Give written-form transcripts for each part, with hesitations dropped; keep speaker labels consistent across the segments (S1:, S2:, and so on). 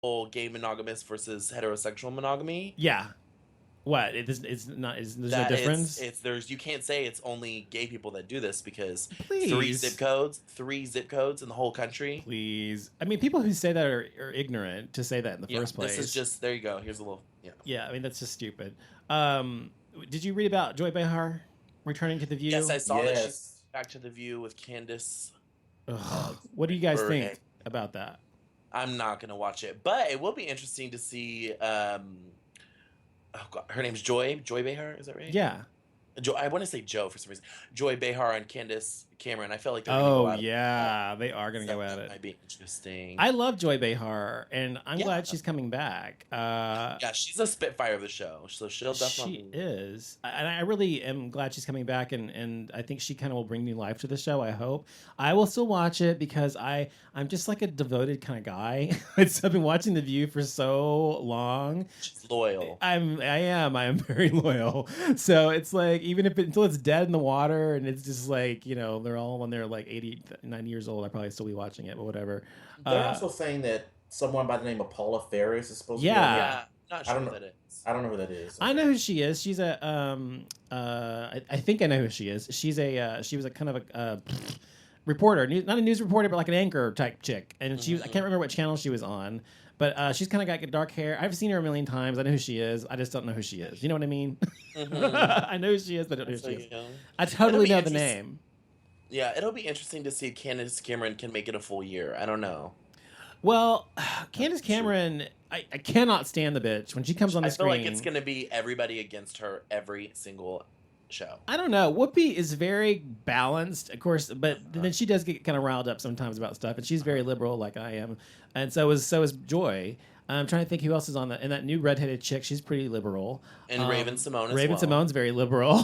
S1: whole gay monogamous versus heterosexual monogamy.
S2: Yeah. What? It's not. There's no
S1: That
S2: difference.
S1: it's there's you can't say it's only gay people that do this because
S2: Please.
S1: three zip codes in the whole country.
S2: Please. I mean, people who say that are ignorant to say that in the
S1: Yeah,
S2: first
S1: this is
S2: place.
S1: just there you go. Here's a little yeah.
S2: Yeah, I mean that's just stupid. Um, did you read about Joy Behar returning to the
S1: Yes,
S2: View?
S1: I saw that she's
S3: Yes.
S1: back to the View with Candace.
S2: Ugh. What do you guys
S1: Bergen.
S2: think about that?
S1: I'm not gonna watch it, but it will be interesting to see. Oh God, her name's Joy Behar. Is that right?
S2: Yeah.
S1: I want to say Joe for some reason. Joy Behar and Candace Cameron. I feel like they're gonna go
S2: Oh
S1: at it.
S2: yeah, they are gonna
S1: So
S2: go at
S1: that
S2: it.
S1: might be interesting.
S2: I love Joy Behar, and I'm
S1: Yeah,
S2: glad she's coming back.
S1: yeah, she's a spitfire of the show, so she'll
S2: She
S1: definitely.
S2: is, and I really am glad she's coming back, and I think she kind of will bring new life to the show. I hope I will still watch it because I'm just like a devoted kind of guy. I've been watching The View for so long.
S1: She's loyal.
S2: I am very loyal. So it's like even if until it's dead in the water, and it's just like they're all when they're like 80, 90 years old, I probably still be watching it, but whatever.
S3: They're
S2: Uh,
S3: also saying that someone by the name of Paula Ferris is supposed to be on
S2: yeah,
S3: it.
S1: Yeah, not
S3: I
S1: sure
S3: don't
S1: what
S3: know.
S1: that is.
S3: I don't know who that is.
S2: I know
S3: Okay.
S2: who she is. She's a I think I know who she is. She was a kind of a reporter, not a news reporter, but like an anchor type chick. And I can't remember what channel she was on, but she's kind of got dark hair. I've seen her a million times. I know who she is. I just don't know who she is. You know what I mean?
S1: Mm-hmm.
S2: I know who she is, but I don't know
S1: So
S2: who she is.
S1: yeah,
S2: I
S1: it'll
S2: totally
S1: be
S2: know the
S1: interesting.
S2: name.
S1: Yeah, it'll be interesting to see if Candace Cameron can make it a full year. I don't know.
S2: Well, Candace
S1: Sure.
S2: Cameron, I cannot stand the bitch when she comes on the
S1: I feel like it's
S2: screen.
S1: gonna be everybody against her every single show.
S2: I don't know. Whoopi is very balanced, of course, but
S1: Uh-huh.
S2: then she does get kind of riled up sometimes about stuff, and she's very liberal, like I am, and so is Joy. I'm trying to think who else is on that, and that new redheaded chick. She's pretty liberal.
S1: And Raven Simone as
S2: Raven
S1: well.
S2: Simone's very liberal.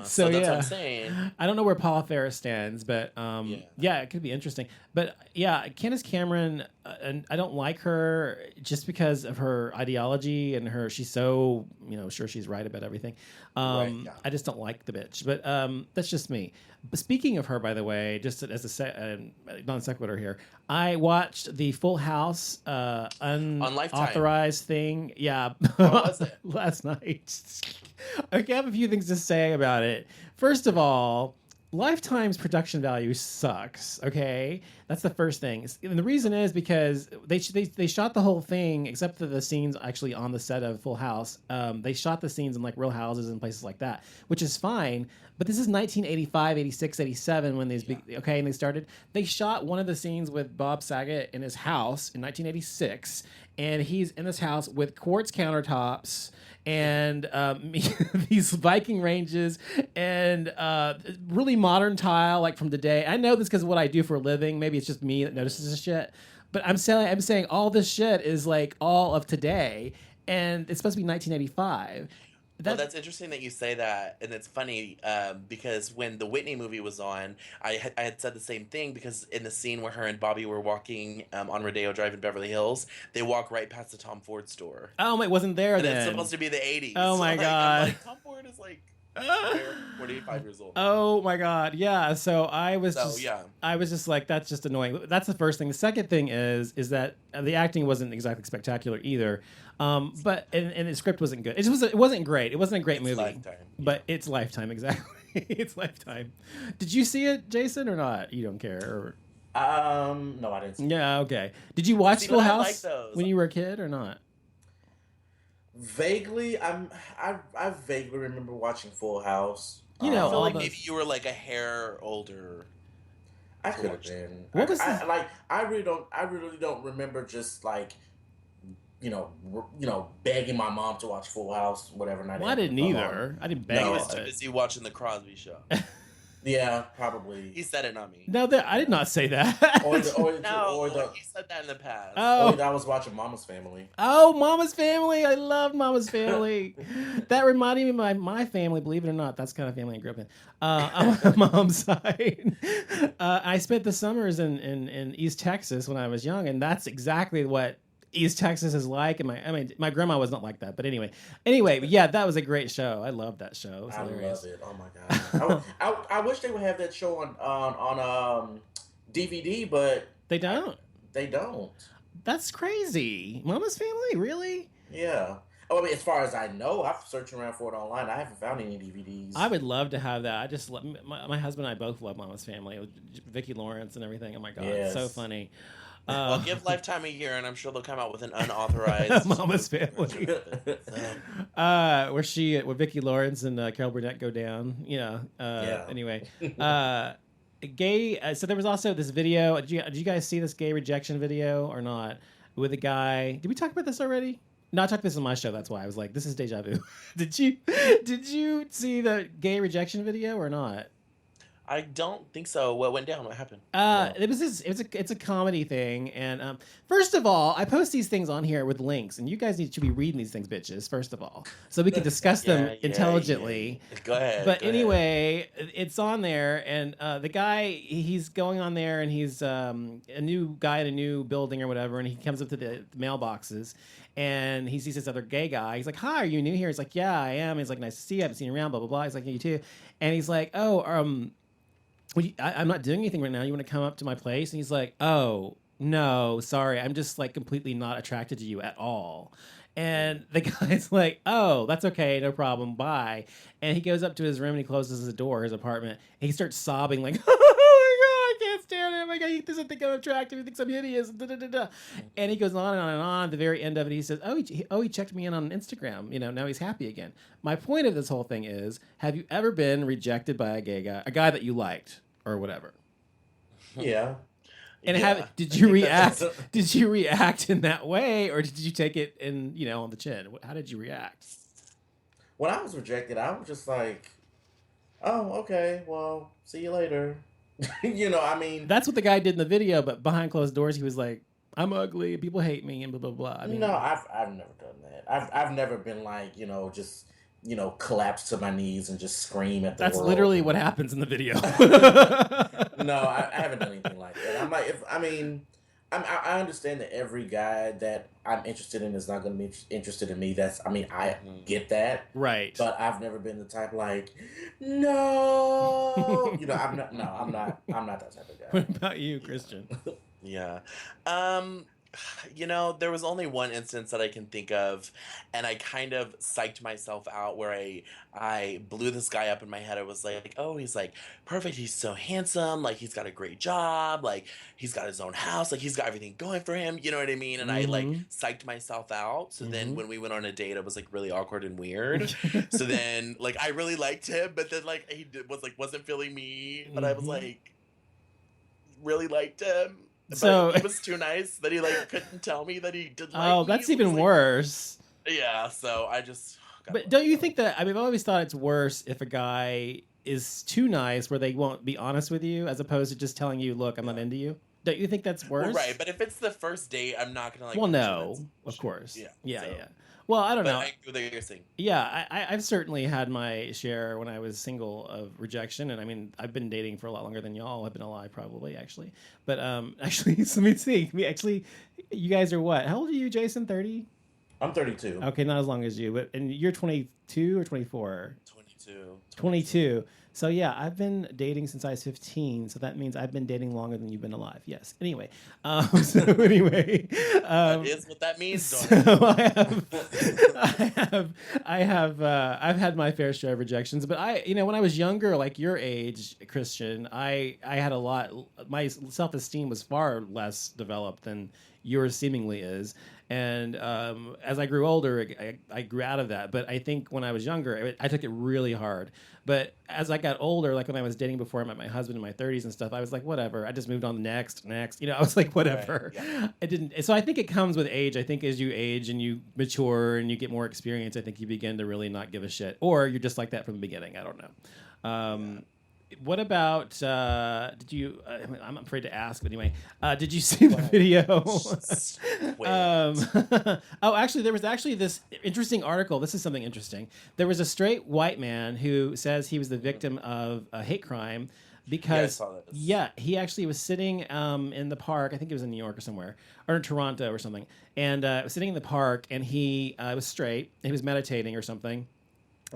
S1: So that's what I'm
S2: yeah,
S1: saying.
S2: I don't know where Paula Ferris stands, but
S1: Yeah.
S2: yeah, it could be interesting. But yeah, Candace Cameron, and I don't like her just because of her ideology and her. She's so sure she's right about everything.
S3: Right, yeah.
S2: I just don't like the bitch, but that's just me. But speaking of her, by the way, just as non sequitur here, I watched the Full House
S1: On Lifetime.
S2: unauthorized thing. Yeah,
S1: How was it?
S2: last night. I have a few things to say about it. First of all, Lifetime's production value sucks. Okay, that's the first thing, and the reason is because they shot the whole thing except for the scenes actually on the set of Full House. They shot the scenes in like real houses and places like that, which is fine. But this is 1985, 86, 87 when these and they started. They shot one of the scenes with Bob Saget in his house in 1986, and he's in this house with quartz countertops and these Viking ranges and really modern tile, like from the day. I know this because of what I do for a living. Maybe it's just me that notices this shit, but I'm saying all this shit is like all of today, and it's supposed to be 1985.
S1: Well, that's interesting that you say that, and it's funny because when the Whitney movie was on, I had said the same thing because in the scene where her and Bobby were walking on Rodeo Drive in Beverly Hills, they walk right past the Tom Ford store,
S2: Oh, it wasn't there
S1: and
S2: then.
S1: it's supposed to be the '80s.
S2: Oh my
S1: I'm
S2: God.
S1: like Tom Ford is like 45 years old.
S2: Oh my God. Yeah. So
S1: So yeah,
S2: I was just like, that's just annoying. That's the first thing. The second thing is that the acting wasn't exactly spectacular either. But and the script wasn't good. It wasn't great. It wasn't a great
S1: it's
S2: movie.
S1: Lifetime.
S2: But it's Lifetime, exactly. It's Lifetime. Did you see it, Jason, or not? You don't care.
S3: No, I didn't see.
S2: Yeah, okay. Did you watch
S1: See,
S2: Full
S1: but I
S2: House
S1: like those.
S2: when you were a kid or not?
S3: Vaguely, I vaguely remember watching Full House.
S2: You know,
S1: I feel
S2: all
S1: like
S2: those-
S1: maybe you were like a hair older.
S3: I could have been.
S2: What was
S3: I really don't remember just like begging my mom to watch Full House, whatever night.
S2: Well, I didn't either. I didn't beg
S1: He
S3: No,
S1: was
S2: about
S1: too
S2: it.
S1: busy watching the Crosby Show.
S3: Yeah, probably.
S1: He said it, not me.
S2: No, I did not say that.
S1: No, he said that in the past.
S2: Oh.
S3: I was watching Mama's Family.
S2: Oh, Mama's Family. I love Mama's Family. That reminded me of my family, believe it or not. That's the kind of family I grew up in. On my mom's side. I spent the summers in East Texas when I was young, and that's exactly what East Texas is like. And my grandma was not like that. But anyway, yeah, that was a great show. I love that show. It was
S3: I
S2: hilarious.
S3: love it. Oh my god. I wish they would have that show on DVD, but
S2: They don't.
S3: they don't.
S2: That's crazy. Mama's Family, really?
S3: Yeah. Oh, I mean, as far as I know, I've searched around for it online. I haven't found any
S2: I
S3: DVDs.
S2: would love to have that. I just love, my husband and I both love Mama's Family with Vicki Lawrence and everything. Oh my god, it's so
S3: Yes.
S2: funny.
S1: Well,
S2: Uh,
S1: give Lifetime a year, and I'm sure they'll come out with an unauthorized
S2: Mama's
S1: version
S2: Family.
S1: of it. So,
S2: Where Vicki Lawrence and Carol Burnett go down. Yeah.
S3: Yeah.
S2: Anyway, uh, gay. So there was also this video. Did you guys see this gay rejection video or not? With a guy. Did we talk about this already? No, I talked about this on my show. That's why I was like, this is deja vu. Did you see the gay rejection video or not?
S1: I don't think so. What went down? What happened?
S3: No.
S2: It's a comedy thing, and first of all, I post these things on here with links, and you guys to be reading these things, bitches. First of all, so we can discuss them intelligently.
S1: Yeah. Go ahead.
S2: But
S1: go ahead.
S2: anyway, it's on there, and the guy he's going on there, and he's a new guy in a new building or whatever, and he comes up to the mailboxes, and he sees this other gay guy. He's like, "Hi, are you new here?" He's like, "Yeah, I am." He's like, "Nice to see you. I haven't seen you around." Blah blah blah. He's like, "You too," and he's like, "Oh, well, I'm not doing anything right now. You want to come up to my place?" And he's like, "Oh, no, sorry. I'm just like completely not attracted to you at all." And the guy's like, "Oh, that's okay. No problem. Bye." And he goes up to his room and he closes the door, his apartment. And he starts sobbing like, "Oh my God, I can't stand it. Oh my God, he doesn't think I'm attractive. He thinks I'm hideous." Da, da, da, da. And he goes on and on and on. At the very end of it, he says, he checked me in on Instagram. Now he's happy again. My point of this whole thing is, have you ever been rejected by a gay guy, a guy that you liked or whatever?
S3: Yeah.
S2: And
S1: Yeah.
S2: did you
S3: I think
S2: react?
S3: that's-
S2: Did you react in that way, or did you take it in, on the chin? How did you react?
S3: When I was rejected, I was just like, oh, okay, well, see you later. I mean,
S2: That's what the guy did in the video, but behind closed doors, he was like, "I'm ugly. People hate me," and blah blah blah. I mean,
S3: no, I've never done that. I've never been like, just, collapse to my knees and just scream at the
S2: that's
S3: world.
S2: literally what happens in the video.
S3: No, I haven't done anything like that. I'm like, I understand that every guy that I'm interested in is not going to be interested in me. I get that,
S2: Right.
S3: but I've never been the type like, no, I'm not. No, I'm not that type of
S2: What
S3: guy.
S2: about you, Christian?
S1: Yeah. There was only one instance that I can think of, and I kind of psyched myself out where I blew this guy up in my head. I was like, oh, he's like perfect. He's so handsome. Like he's got a great job. Like he's got his own house. Like he's got everything going for him. You know what I mean? And I like
S2: Mhm.
S1: psyched myself out. So then
S2: Mhm.
S1: when we went on a date, it was like really awkward and weird. So then like I really liked him, but then like wasn't feeling me, but I was
S2: Mhm.
S1: like really liked him.
S2: So-
S1: But he was too nice that he like couldn't tell me that he did like
S2: Oh,
S1: me.
S2: that's
S1: So it was
S2: even
S1: like-
S2: worse.
S1: Yeah, so I just got
S2: But don't you think that? I mean, I've always thought it's worse if a guy is too nice, where they won't be honest with you, as opposed to just telling you, "Look, I'm not into you." Don't you think that's worse?
S1: Well, right, but if it's the first date, I'm not gonna like.
S2: Well,
S1: push him
S2: no,
S1: in
S2: of
S1: some
S2: course.
S1: shit.
S2: Yeah,
S1: so-
S2: yeah. Well, I don't
S1: But
S2: know.
S1: I agree with what you're saying.
S2: Yeah, I've certainly had my share when I was single of rejection, and I mean, I've been dating for a lot longer than y'all have been alive, probably actually. But actually, so let me see. You guys are what? How old are you, Jason? 30?
S3: I'm 32.
S2: Okay, not as long as you, but and you're 22 or 24?
S1: 22.
S2: 22. So yeah, I've been dating since I was 15. So that means I've been dating longer than you've been alive. Yes. Anyway,
S1: That is what that means, don't
S2: so
S1: it?
S2: I've had my fair share of rejections, but when I was younger, like your age, Christian, I had a lot. My self-esteem was far less developed than yours seemingly is. And as I grew older, I grew out of that. But I think when I was younger, I took it really hard. But as I got older, like when I was dating before I met my husband in my 30s and stuff, I was like, whatever. I just moved on next. I was like, whatever.
S1: Right, yeah.
S2: I didn't. So I think it comes with age. I think as you age and you mature and you get more experience, I think you begin to really not give a shit. Or you're just like that from the beginning. I don't know. What about, did you, I'm afraid to ask, but anyway, did you see the video? Actually, there was actually this interesting article. This is something interesting. There was a straight white man who says he was the victim of a hate crime because,
S1: saw this.
S2: yeah, he actually was sitting in the park. I think it was in New York or somewhere, or in Toronto or something. And was sitting in the park, and he was straight. He was meditating or something.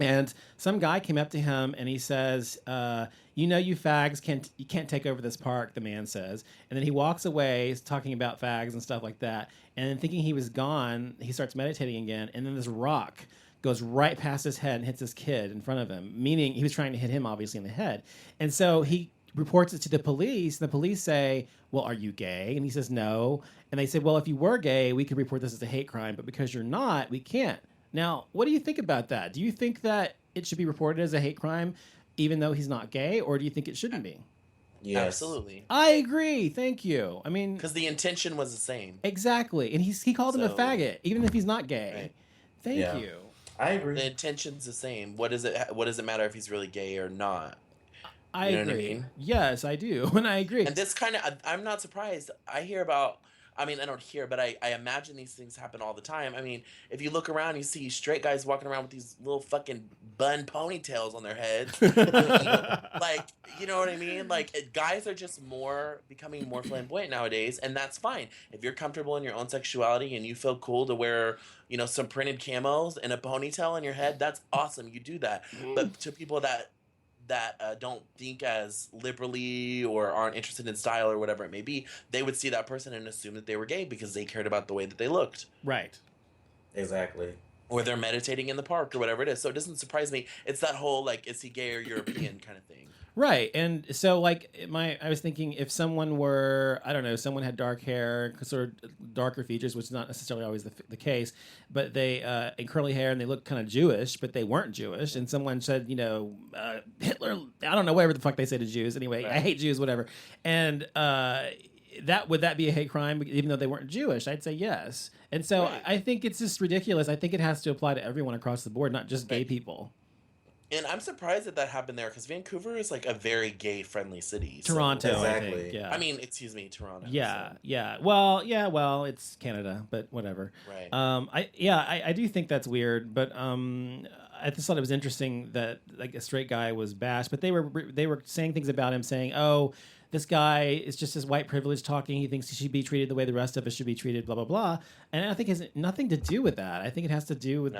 S2: And some guy came up to him and he says, you fags can't take over this park, the man says. And then he walks away talking about fags and stuff like that. And then thinking he was gone, he starts meditating again. And then this rock goes right past his head and hits this kid in front of him, meaning he was trying to hit him, obviously, in the head. And so he reports it to the police, and the police say, well, are you gay? And he says, no. And they say, well, if you were gay, we could report this as a hate crime, but because you're not, we can't. Now, what do you think about that? Do you think that it should be reported as a hate crime, even though he's not gay, or do you think it shouldn't be?
S3: Yes.
S1: Absolutely.
S2: I agree. Thank you. I mean,
S1: because the intention was the same.
S2: Exactly. And he called him a faggot, even if he's not gay.
S1: Right.
S2: Thank you.
S3: I agree.
S1: The intention's the same. What does it matter if he's really gay or not?
S2: I
S1: You know
S2: agree.
S1: what I mean?
S2: Yes, I do. And I agree.
S1: And this kind of, I'm not surprised. I hear about, I mean, I don't hear, but I imagine these things happen all the time. I mean, if you look around, you see straight guys walking around with these little fucking bun ponytails on their heads. Like, you know what I mean? Like, guys are just becoming more flamboyant nowadays, and that's fine. If you're comfortable in your own sexuality and you feel cool to wear, some printed camos and a ponytail on your head, that's awesome. You do that. But to people that don't think as liberally or aren't interested in style or whatever it may be, they would see that person and assume that they were gay because they cared about the way that they looked.
S2: Right.
S3: Exactly.
S1: Or they're meditating in the park or whatever it is. So it doesn't surprise me. It's that whole, like, is he gay or European kind of thing.
S2: Right. And so, like, I was thinking if someone were, I don't know, someone had dark hair, sort of darker features, which is not necessarily always the case, but they, and curly hair, and they looked kind of Jewish, but they weren't Jewish, and someone said, Hitler, I don't know, whatever the fuck they say to Jews. Anyway, right. I hate Jews, whatever. And, would that be a hate crime, even though they weren't Jewish? I'd say yes. And so right. I think it's just ridiculous. I think it has to apply to everyone across the board, not just gay people.
S1: And I'm surprised that happened there because Vancouver is like a very gay-friendly city.
S2: Toronto,
S1: so.
S2: Exactly. I think. Yeah.
S1: I mean, excuse me, Toronto.
S2: Yeah,
S1: so.
S2: yeah. Well, it's Canada, but whatever.
S1: Right.
S2: I do think that's weird, but I just thought it was interesting that like a straight guy was bashed, but they were saying things about him, saying, "Oh, this guy is just his white privilege talking. He thinks he should be treated the way the rest of us should be treated, blah, blah, blah." And I think it has nothing to do with that. I think it has to do with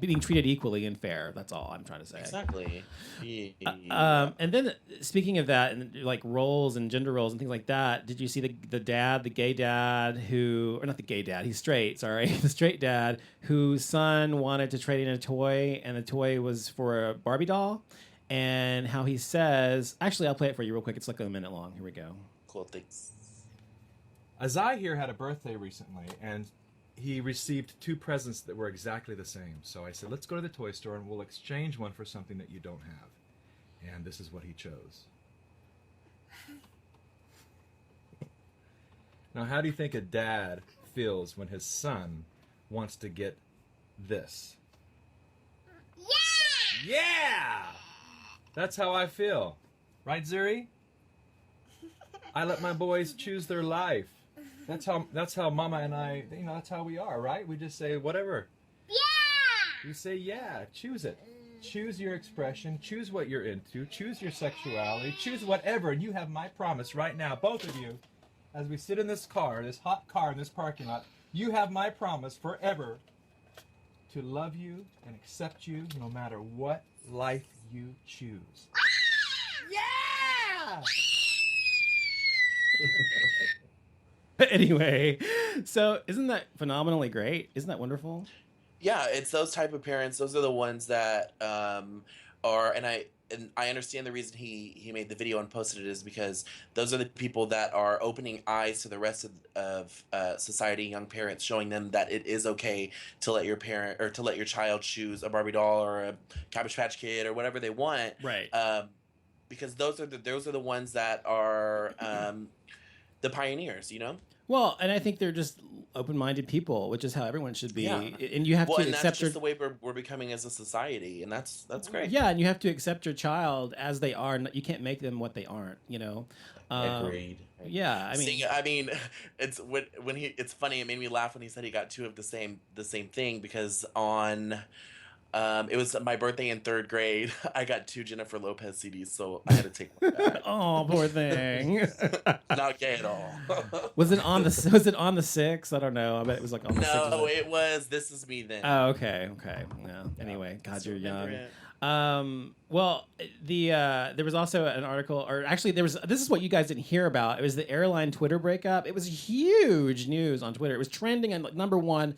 S2: being treated equally and fair. That's all I'm trying to say.
S1: Exactly.
S2: And then speaking of that, and like roles and gender roles and things like that, did you see the gay dad or not the gay dad, he's straight, sorry, the straight dad whose son wanted to trade in a toy, and the toy was for a Barbie doll? And how he says, actually, I'll play it for you real quick. It's like a minute long. Here we go.
S1: Cool, thanks.
S4: Azai here had a birthday recently, and he received 2 presents that were exactly the same. So I said, let's go to the toy store and we'll exchange one for something that you don't have. And this is what he chose. Now, how do you think a dad feels when his son wants to get this? Yeah! Yeah! That's how I feel. Right, Zuri? I let my boys choose their life. That's how Mama and I, that's how we are, right? We just say, whatever. Yeah! You say, yeah, choose it. Choose your expression. Choose what you're into. Choose your sexuality. Choose whatever. And you have my promise right now, both of you, as we sit in this car, this hot car in this parking lot, you have my promise forever to love you and accept you no matter what life you choose. Yeah!
S2: Anyway, so isn't that phenomenally great? Isn't that wonderful?
S1: Yeah, it's those type of parents. Those are the ones that are, and I understand the reason he made the video and posted it is because those are the people that are opening eyes to the rest of society, young parents, showing them that it is okay to let your parent or to let your child choose a Barbie doll or a Cabbage Patch Kid or whatever they want.
S2: Right.
S1: Because those are the ones that are the pioneers,
S2: Well, and I think they're just open-minded people, which is how everyone should be.
S1: Yeah.
S2: And you have to
S1: and
S2: accept
S1: that's just the way we're becoming as a society, and that's great.
S2: Yeah, and you have to accept your child as they are. You can't make them what they aren't.
S3: Agreed.
S2: Yeah,
S1: I mean, it's it's funny. It made me laugh when he said he got 2 of the same thing because on It was my birthday in third grade. I got 2 Jennifer Lopez CDs, so I had to take one back.
S2: Oh, poor thing.
S1: Not gay at all.
S2: Was it on the 6th? I don't know. I bet it was like on the 6th.
S1: No, it was This Is Me Then.
S2: Oh, okay. Yeah. Anyway, God, you're young.
S1: It.
S2: Well, there was also an article, or actually, this is what you guys didn't hear about. It was the airline Twitter breakup. It was huge news on Twitter. It was trending on like #1